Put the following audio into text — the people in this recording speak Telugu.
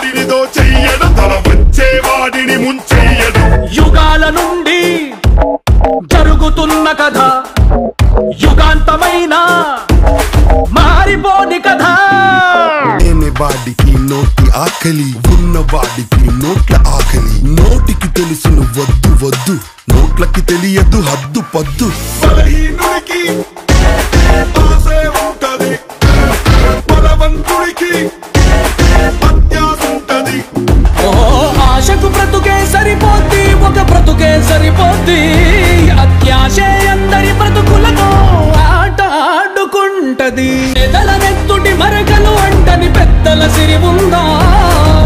వాడిని దోచెయ్యడు తల వచ్చే వాడిని ముంచెయ్యడు యుగాల నుండి జరుగుతున్న కథ యుగాంతమైన మారిపోని కథ లేని వాడికి నోటి ఆకలి ఉన్న వాడికి నోట్ల ఆకలి నోటికి తెలుసును వద్దు వద్దు నోట్లకి తెలియదు హద్దు పద్దు బలహీనుడికి ఆశే ఉంటది బలవంతుడికి అత్యాశ ఉంటది ఓ ఆశకు బ్రతుకే సరిపోద్ది ఒక బ్రతుకే సరిపోద్ది